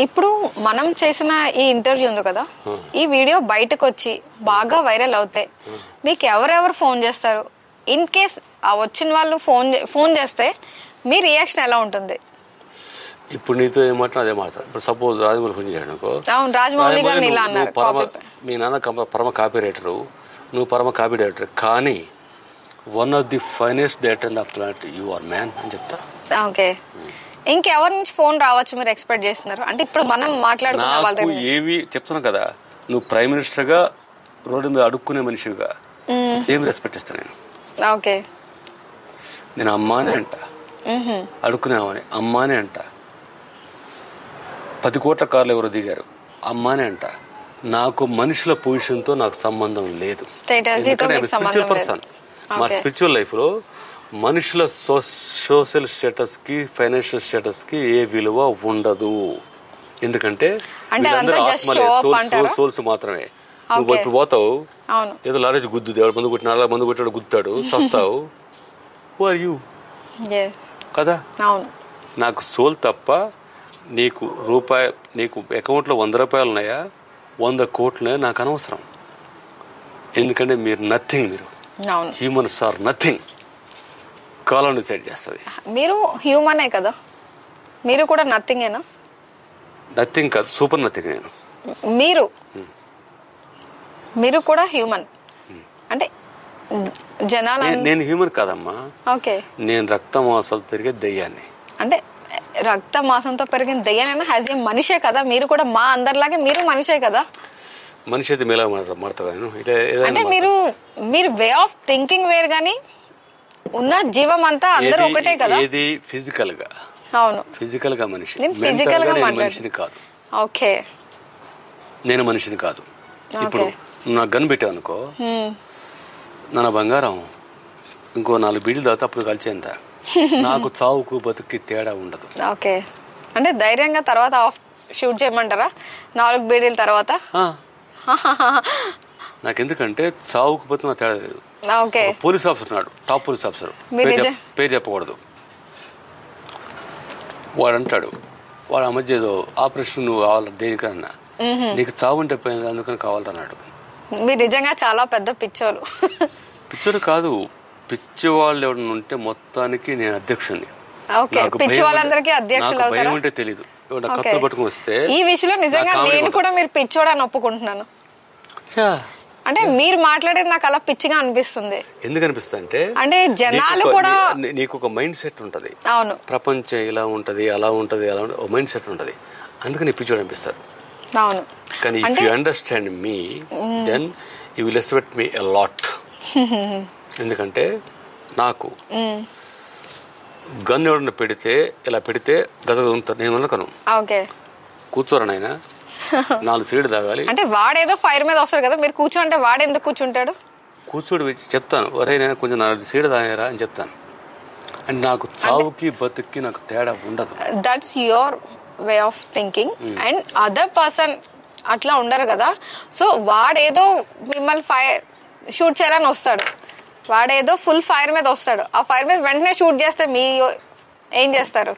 ఇప్పుడు మనం చేసిన ఈ ఇంటర్వ్యూ ఉంది కదా, ఈ వీడియో బయటకు వచ్చి బాగా వైరల్ అవుతాయి, మీకు ఎవరెవరు ఫోన్ చేస్తారు? ఇన్ కేస్ ఆ వచ్చిన వాళ్ళు ఫోన్ చేస్తే మీ రియాక్షన్ ఎలా ఉంటుంది? ఇప్పుడు నీతో ఏమంటున్నా అదే మాట్లాడతాను. ఇప్పుడు సపోజ్ రాజమౌళి ఫోన్ చేశాడు అనుకో, అవును రాజమౌళి గారిని ఇలా అన్నారు, మీ నాన్న పరమ కాపీ రైటరు, నువ్వు పరమ కాపీ డైరెక్టర్, కానీ one of the finest director in the planet you are man అని చెప్తా. ఓకే, ఇంకెవరి నుంచి ఫోన్ రావచ్చు మీరు ఎక్స్పెక్ట్ చేస్తున్నారు? అంటే ఇప్పుడు మనం మాట్లాడుకున్న వాళ్ళ ఏవి చెప్తున్నాను కదా, నువ్వు ప్రైమ్ మినిస్టర్ గా రోడ్డు మీద అడుక్కునే మనిషిగా సేమ్ రెస్పెక్ట్ ఇస్తాను నేను. ఓకే, నేను అమ్మానే అంట, అడుక్కునేవాని అమ్మానే అంట, 10 కోట్ల కార్లు ఎవరు దిగారు అమ్మానే అంట. నాకు మనుషుల పొజిషన్తో నాకు సంబంధం లేదు. Spiritual person. మా స్పిరిచువల్ లైఫ్ లో మనుషుల సోషల్ స్టేటస్ కి ఫైనాన్షియల్ స్టేటస్ కి ఏ విలువ ఉండదు. ఎందుకంటే సోల్స్ మాత్రమే. నువ్వు ఇప్పుడు పోతావు, ఏదో లారేజ్ గుద్దుది, ఎవరు మందు కొట్టిన మందు కొట్టాడు గుద్దుతాడు, చస్తావు. హూ ఆర్ యూ కదా? నాకు సోల్ తప్ప నీకు రూపాయి, నీకు అకౌంట్లో 100 రూపాయలు ఉన్నాయా 100 కోట్లు నాకు అనవసరం. ఎందుకంటే మీరు నథింగ్, మీరు హ్యూమన్స్ ఆర్ నథింగ్. కాలం డిసైడ్ చేస్తుంది. మీరు హ్యూమనే కదా, మీరు కూడా నథింగేనా? నథింగ్ కాదు, సూపర్ నథింగ్. నేను మీరు కూడా హ్యూమన్ అంటే జనాలు. నేను హ్యూమన్ కాదమ్మా. ఓకే, నేను రక్త మాసాలు తిరిగే దయ్యాన్ని. అంటే రక్త మాసంతో పెరిగిన దయ్యానైనా హ్యాజ్ ఏ మనిషే కదా, మీరు కూడా మా అందరిలాగే మీరు మనిషే కదా. మనిషి అయితే మేలా మాడతా. అంటే మీరు వే ఆఫ్ థింకింగ్ వేరు, కానీ ఉన్న జీవం అంతా అందరూ ఒకటే కదా. ఇది ఫిజికల్ గా. అవును, ఫిజికల్ గా మనిషి, ఫిజికల్ గా మనిషిని కాదు. ఓకే, నేను మనిషిని కాదు. ఇప్పుడు నాకు గన్ పెట్టావు అనుకో, నా బంగారం ఇంకో 4 బీడీలు దాకా అప్పుడు కలిసేంత. నాకు చావుకు బతుక్కి తేడా ఉండదు. ఓకే, అంటే ధైర్యంగా తర్వాత షూట్ చేయమంటారా 4 బీడీల తర్వాత? నాకెందుకంటే చావుకు బతుకు నా తేడా లేదు. పోలీస్ ఆఫీసర్ ఉన్నాడు, టాప్ పోలీస్ ఆఫీసర్, పేరు చెప్పకూడదు. వాడు అంటాడు, వాడు ఆ మధ్య ఏదో ఆపరేషన్ నువ్వు కావాలి దేనికన్నా, నీకు చావు ఉంటే పోయింది అందుకని కావాలన్నాడు. మీరు నిజంగా చాలా పెద్ద పిచ్చోలు. పిచ్చోలు కాదు, పిచ్చి వాళ్ళు ఎవరైనా ఉంటే మొత్తానికి నేను అధ్యక్షుని. భయం ఉంటే తెలీదు. కత్తులు పట్టుకుని వస్తే ఈ విషయంలో నిజంగా నేను కూడా మీరు పిచ్చోడని ఒప్పుకుంటున్నాను. అంటే మీరు మాట్లాడేది నాకు అలా పిచ్చిగా అనిపిస్తుంది. ఎందుకు అనిపిస్తుంది అంటే జనాలు కూడా, నీకు ఒక మైండ్ సెట్ ఉంటది. అవును, ప్రపంచం ఇలా ఉంటది, అలా ఉంటది, అలా ఉంటది, ఒక మైండ్ సెట్ ఉంటది. అందుకని పిచ్చోడు అనిపిస్తారు. అవును, కానీ if you understand me then you will respect me a lot. ఎందుకంటే నాకు గన్ ఎవడన్నా పెడితే ఇలా పెడితే గజగజుంటారు, నేను అనుకను. కూర్చోరా నాయన, 4 సీడ్ తాగాలి అంటే వాడేదో ఫైర్ మీద వస్తాడు కదా, మీరు కూర్చోంటే వాడెందుకు కూర్చుంటాడు? కూర్చోడు చెప్తాను, ఒరే నేను కొంచెం 4 సీడ్ తాగారా అని చెప్తాను. అంటే నాకు చావుకి బతుక్కి నాకు తేడా ఉండదు. That's your way of thinking. And other person అట్లా ఉండరు కదా. సో వాడేదో మిమ్మల్ని షూట్ చేయాలని వస్తాడు, వాడేదో ఫుల్ ఫైర్ మీద వస్తాడు, ఆ ఫైర్ మీద వెంటనే షూట్ చేస్తే మీ ఏం చేస్తారు?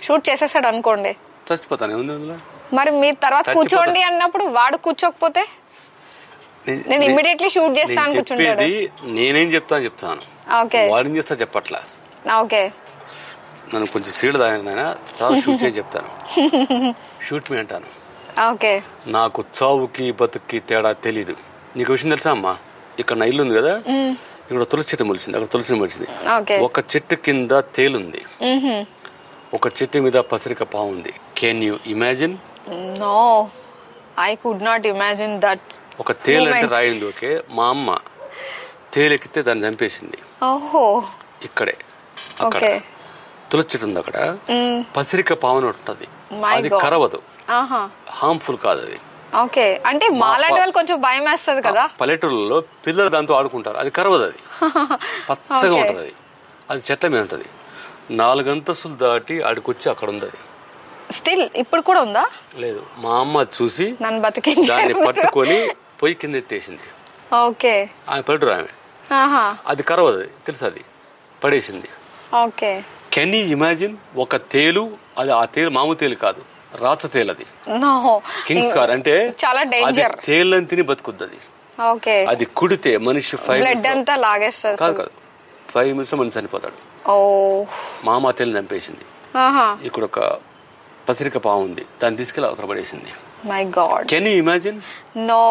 షూట్ చేసేస్తాడు అనుకోండి, చచ్చిపోతాను. మరి మీరు తర్వాత కూర్చోండి అన్నప్పుడు వాడు కూర్చోకపోతే నేను ఇమ్మీడియట్లీ షూట్ చేస్తాను కూర్చుంటాడు. నేనేం చెప్తాను, వాడిని చేస్తా చెప్పట్లా. ఓకే, నన్ను కొంచెం సీడ్ తాగిన తర్వాత షూట్ చేయని చెప్తాను. షూట్ మీ అంటాను. ఓకే, నాకు చావుకి బతుక్కి తేడా తెలీదు. నీకు విషయం తెలుసా అమ్మా, ఇక్కడ నా ఇల్లు ఉంది కదా, ఇక్కడ తులసి చెట్టు మొలిచింది, అక్కడ తులసి మొలిచింది. ఒక చెట్టు కింద తేలుంది, ఒక చెట్టు మీద పసరిక పావుంది. Can you imagine? No, I could not imagine that. ఒక తేలు అంటే రాయింది. ఓకే, మా అమ్మ తేలెక్కితే దాన్ని చంపేసింది. ఓహో, ఇక్కడే అక్కడ తులసి చెట్టు ఉంది, అక్కడ పసిరిక పావుని ఉంటది, అది కరవదు, హార్మ్ఫుల్ కాదు అది. ఓకే, అంటే మాలాంటి వాళ్ళు కొంచెం భయం వేస్తుంది కదా. పల్లెటూళ్ళలో పిల్లలు దాంతో ఆడుకుంటారు, అది కరవదు, అది పచ్చగా ఉంటది, అది చెట్ల మీద ఉంటది. 4 అంతస్తులు దాటి ఆడికొచ్చి అక్కడ ఉంది. అది స్టిల్ ఇప్పుడు కూడా ఉందా? లేదు, మా అమ్మ చూసి దాన్ని పట్టుకొని పొయ్యి కింద ఎత్తేసింది. ఓకే, ఆమె పల్లెటూరు ఆమె, అది కరవదు తెలుసు, అది పడేసింది. Okay, can you imagine? ఒక తేలు, అది ఆ తేలు మామూలు తేలు కాదు, రాచతేలది, నో కింగ్స్ కార్ అంటే చాలా డేంజర్. తేలని తిని బతుకుద్ది అది. ఓకే, అది కుడితే మనిషి 5 బ్లడ్ అంతా లాగేస్తుంది. కాదు 5 minutes మనిషి చనిపోతాడు. ఓ మామ తేలిని చంపేసింది. ఇక్కడ ఒక పసిరిక పాము ఉంది, దాన్ని తీసుకెళ్ళి అవతల పడేసింది. My god, can you imagine? No,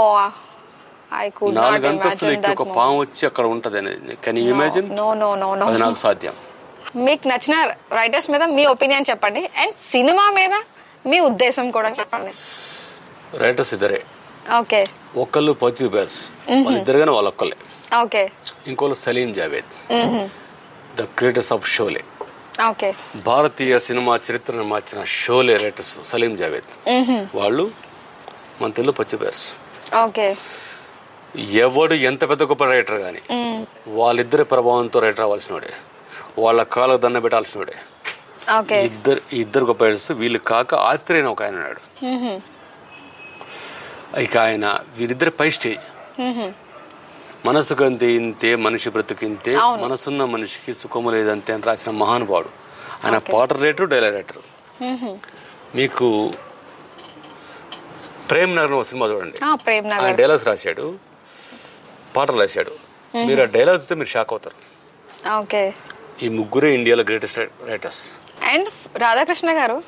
I could not 4 అంతస్తులు ఎక్కి ఒక పాము వచ్చి అక్కడ ఉంటది అనేది. Can you imagine? No no no no, అది నాకు సాధ్యం. మీకు నచ్చిన రైటర్స్ మీద మీ ఒపీనియన్ చెప్పండి, అండ్ సినిమా మీద మీ ఉద్దేశం కూడా చెప్పండి. రైటర్స్ ఇద్దరే. ఓకే, ఒకళ్ళు పర్చు బేస్, వాళ్ళిద్దరుగానే వాళ్ళొక్కళ్ళే. ఓకే, ఇంకోళ్ళు Salim Javed, the creators of Sholay. Okay, భారతీయ సినిమా చరిత్రను మార్చిన షోలే రైటర్స్ సలీం జావేద్. వాళ్ళు మన తెలుగు పచ్చి బేస్. ఓకే, ఎవడు ఎంత పెద్ద గొప్ప రైటర్ గాని వాళ్ళిద్దరి ప్రభావంతో రైటర్ అవ్వాల్సినోడే, వాళ్ళ కాళ్ళకు దండ పెట్టాల్సినోడే. ఇద్దరు గొప్ప రైటర్స్. వీళ్ళు కాక ఆత్రేయ ఒక ఆయన ఉన్నాడు. ఇక ఆయన వీరిద్దరి పై స్టేజ్. మనసుకంతే ఇంతే మనిషి బ్రతుకింతే, మనసున్న మనిషికి సుఖము లేదంతే అని రాసిన మహానుభావుడు ఆయన. Potter writer, dialogue writer. మీకు ప్రేమ్ నగర్ సినిమా చూడండి, ఆయన డైలాగ్స్ రాశాడు, పాటలు రాశాడు. మీరు ఆ డైలాగ్స్ చూస్తే మీరు షాక్ అవుతారు. ఈ ముగ్గురే ఇండియాలో గ్రేటెస్ట్ రైటర్స్. అండ్ రాధాకృష్ణ గారు,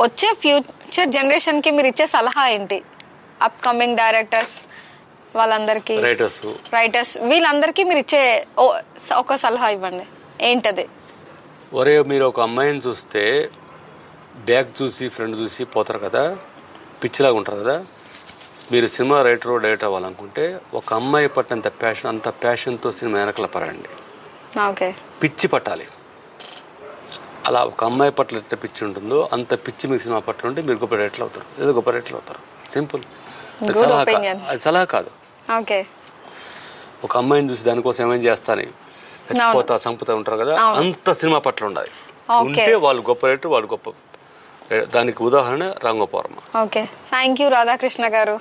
వచ్చే ఫ్యూచర్ జనరేషన్ కి మీరు ఇచ్చే సలహా ఏంటి? అప్ కమింగ్ డైరెక్టర్స్ వాళ్ళందరికి, రైటర్స్ వీళ్ళందరికీ మీరు ఇచ్చే ఒక సలహా ఇవ్వండి, ఏంటది? ఒరే, మీరు ఒక అమ్మాయిని చూస్తే బ్యాగ్ చూసి ఫ్రెండ్ చూసి పోతారు కదా, పిచ్చిలాగా ఉంటారు కదా. మీరు సినిమా రైటర్ డైరెక్టర్ అవ్వాలనుకుంటే ఒక అమ్మాయి పట్టినంత ప్యాషన్, అంత ప్యాషన్తో సినిమా వెనకల పరండి. పిచ్చి పట్టాలి. అలా ఒక అమ్మాయి పట్ల ఎంత పిచ్చి ఉంటుందో అంత పిచ్చి మీకు సినిమా పట్ల ఉంటే మీరు గొప్ప రైటర్లు అవుతారు, ఏదో గొప్ప రైటర్లు అవుతారు. సింపుల్. అది సలహా కాదు. ఒక అమ్మాయిని చూసి దానికోసం ఏమేం చేస్తాను, చచ్చిపోతా సంపుతా ఉంటారు కదా, అంత సినిమా పట్ల ఉండాలి. ఉంటే వాళ్ళు గొప్ప రైటర్, వాళ్ళు గొప్ప. దానికి ఉదాహరణ Ram Gopal Varma. Okay, thank you Radhakrishna గారు.